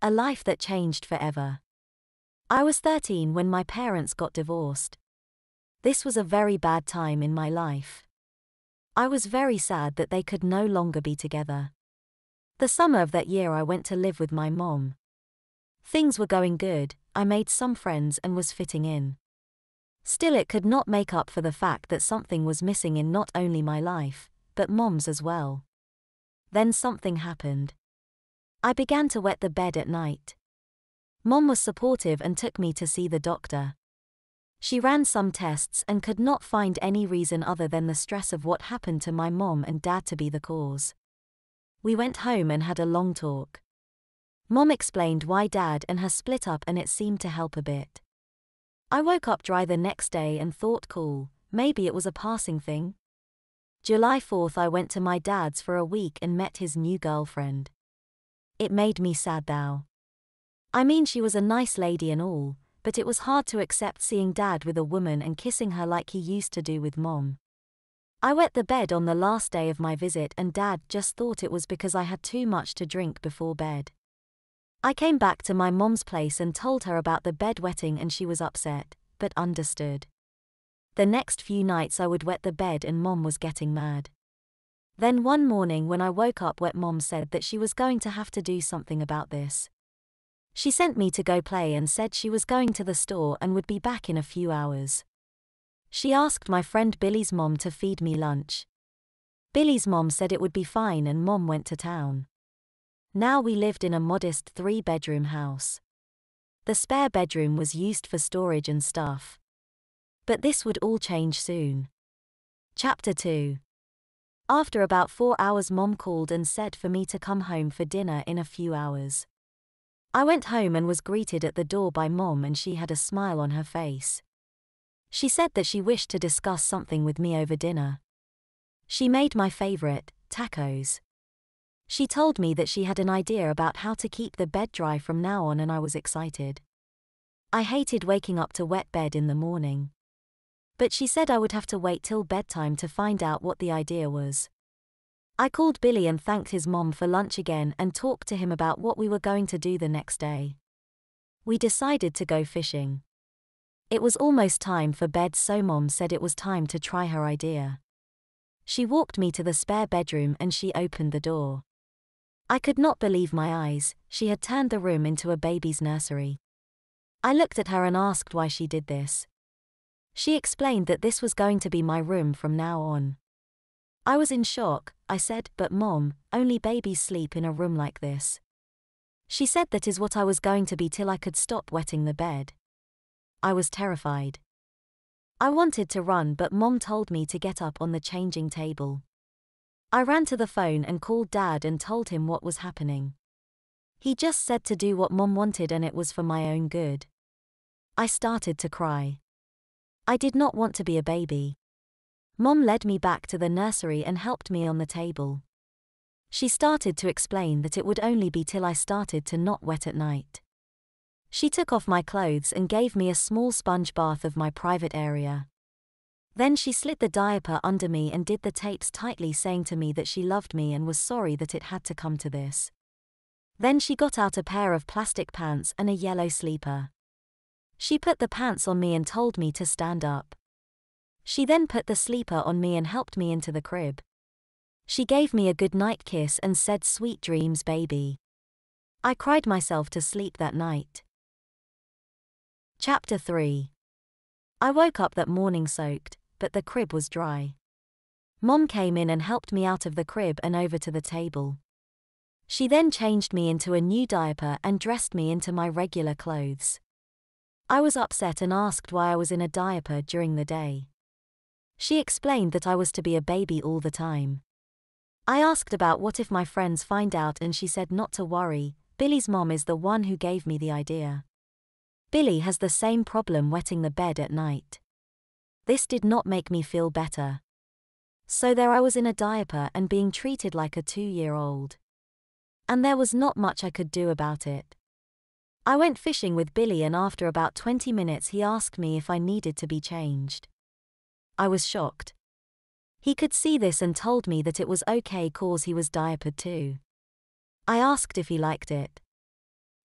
A life that changed forever. I was 13 when my parents got divorced. This was a very bad time in my life. I was very sad that they could no longer be together. The summer of that year I went to live with my mom. Things were going good, I made some friends and was fitting in. Still, it could not make up for the fact that something was missing in not only my life, but mom's as well. Then something happened. I began to wet the bed at night. Mom was supportive and took me to see the doctor. She ran some tests and could not find any reason other than the stress of what happened to my mom and dad to be the cause. We went home and had a long talk. Mom explained why dad and her split up and it seemed to help a bit. I woke up dry the next day and thought, cool, maybe it was a passing thing. July 4th I went to my dad's for a week and met his new girlfriend. It made me sad though. I mean, she was a nice lady and all, but it was hard to accept seeing dad with a woman and kissing her like he used to do with mom. I wet the bed on the last day of my visit and dad just thought it was because I had too much to drink before bed. I came back to my mom's place and told her about the bed wetting and she was upset, but understood. The next few nights I would wet the bed and mom was getting mad. Then one morning when I woke up wet, mom said that she was going to have to do something about this. She sent me to go play and said she was going to the store and would be back in a few hours. She asked my friend Billy's mom to feed me lunch. Billy's mom said it would be fine and mom went to town. Now we lived in a modest 3-bedroom house. The spare bedroom was used for storage and stuff. But this would all change soon. Chapter 2. After about 4 hours mom called and said for me to come home for dinner in a few hours. I went home and was greeted at the door by mom and she had a smile on her face. She said that she wished to discuss something with me over dinner. She made my favorite, tacos. She told me that she had an idea about how to keep the bed dry from now on and I was excited. I hated waking up to wet bed in the morning. But she said I would have to wait till bedtime to find out what the idea was. I called Billy and thanked his mom for lunch again and talked to him about what we were going to do the next day. We decided to go fishing. It was almost time for bed, so mom said it was time to try her idea. She walked me to the spare bedroom and she opened the door. I could not believe my eyes, she had turned the room into a baby's nursery. I looked at her and asked why she did this. She explained that this was going to be my room from now on. I was in shock. I said, but mom, only babies sleep in a room like this. She said that is what I was going to be till I could stop wetting the bed. I was terrified. I wanted to run but mom told me to get up on the changing table. I ran to the phone and called dad and told him what was happening. He just said to do what mom wanted and it was for my own good. I started to cry. I did not want to be a baby. Mom led me back to the nursery and helped me on the table. She started to explain that it would only be till I started to not wet at night. She took off my clothes and gave me a small sponge bath of my private area. Then she slid the diaper under me and did the tapes tightly, saying to me that she loved me and was sorry that it had to come to this. Then she got out a pair of plastic pants and a yellow sleeper. She put the pants on me and told me to stand up. She then put the sleeper on me and helped me into the crib. She gave me a good night kiss and said, "Sweet dreams, baby." I cried myself to sleep that night. Chapter 3. I woke up that morning soaked, but the crib was dry. Mom came in and helped me out of the crib and over to the table. She then changed me into a new diaper and dressed me into my regular clothes. I was upset and asked why I was in a diaper during the day. She explained that I was to be a baby all the time. I asked about what if my friends find out and she said not to worry, Billy's mom is the one who gave me the idea. Billy has the same problem wetting the bed at night. This did not make me feel better. So there I was in a diaper and being treated like a 2-year-old. And there was not much I could do about it. I went fishing with Billy and after about 20 minutes he asked me if I needed to be changed. I was shocked. He could see this and told me that it was okay cause he was diapered too. I asked if he liked it.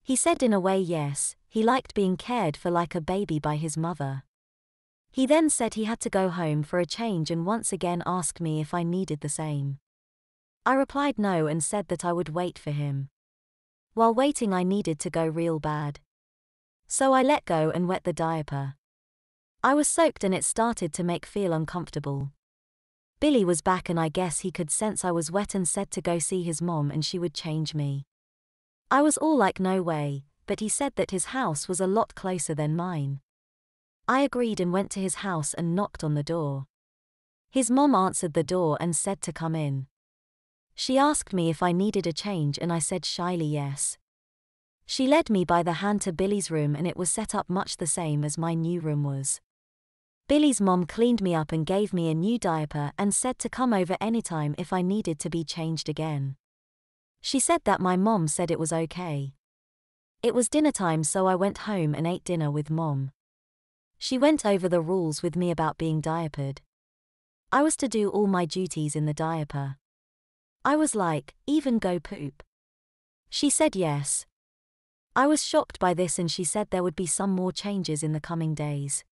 He said in a way yes, he liked being cared for like a baby by his mother. He then said he had to go home for a change and once again asked me if I needed the same. I replied no and said that I would wait for him. While waiting I needed to go real bad. So I let go and wet the diaper. I was soaked and it started to make feel uncomfortable. Billy was back and I guess he could sense I was wet and said to go see his mom and she would change me. I was all like no way, but he said that his house was a lot closer than mine. I agreed and went to his house and knocked on the door. His mom answered the door and said to come in. She asked me if I needed a change and I said shyly yes. She led me by the hand to Billy's room and it was set up much the same as my new room was. Billy's mom cleaned me up and gave me a new diaper and said to come over anytime if I needed to be changed again. She said that my mom said it was okay. It was dinner time so I went home and ate dinner with mom. She went over the rules with me about being diapered. I was to do all my duties in the diaper. I was like, even go poop? She said yes. I was shocked by this and she said there would be some more changes in the coming days.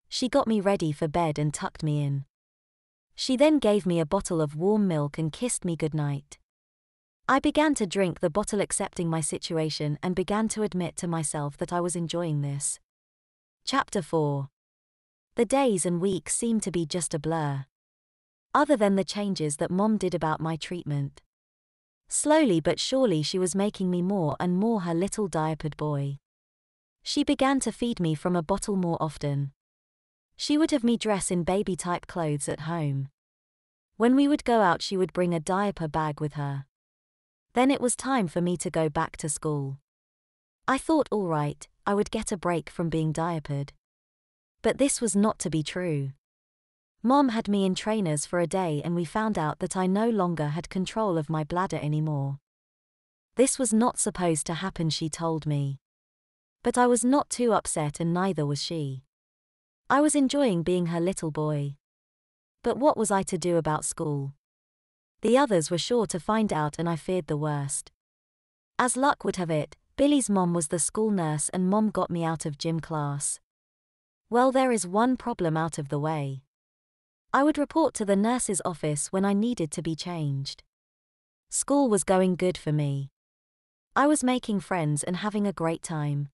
She got me ready for bed and tucked me in. She then gave me a bottle of warm milk and kissed me goodnight. I began to drink the bottle accepting my situation and began to admit to myself that I was enjoying this. Chapter 4. The days and weeks seemed to be just a blur. Other than the changes that mom did about my treatment. Slowly but surely she was making me more and more her little diapered boy. She began to feed me from a bottle more often. She would have me dress in baby-type clothes at home. When we would go out she would bring a diaper bag with her. Then it was time for me to go back to school. I thought all right, I would get a break from being diapered. But this was not to be true. Mom had me in trainers for a day and we found out that I no longer had control of my bladder anymore. This was not supposed to happen, she told me. But I was not too upset and neither was she. I was enjoying being her little boy. But what was I to do about school? The others were sure to find out and I feared the worst. As luck would have it, Billy's mom was the school nurse and mom got me out of gym class. Well, there is one problem out of the way. I would report to the nurse's office when I needed to be changed. School was going good for me. I was making friends and having a great time.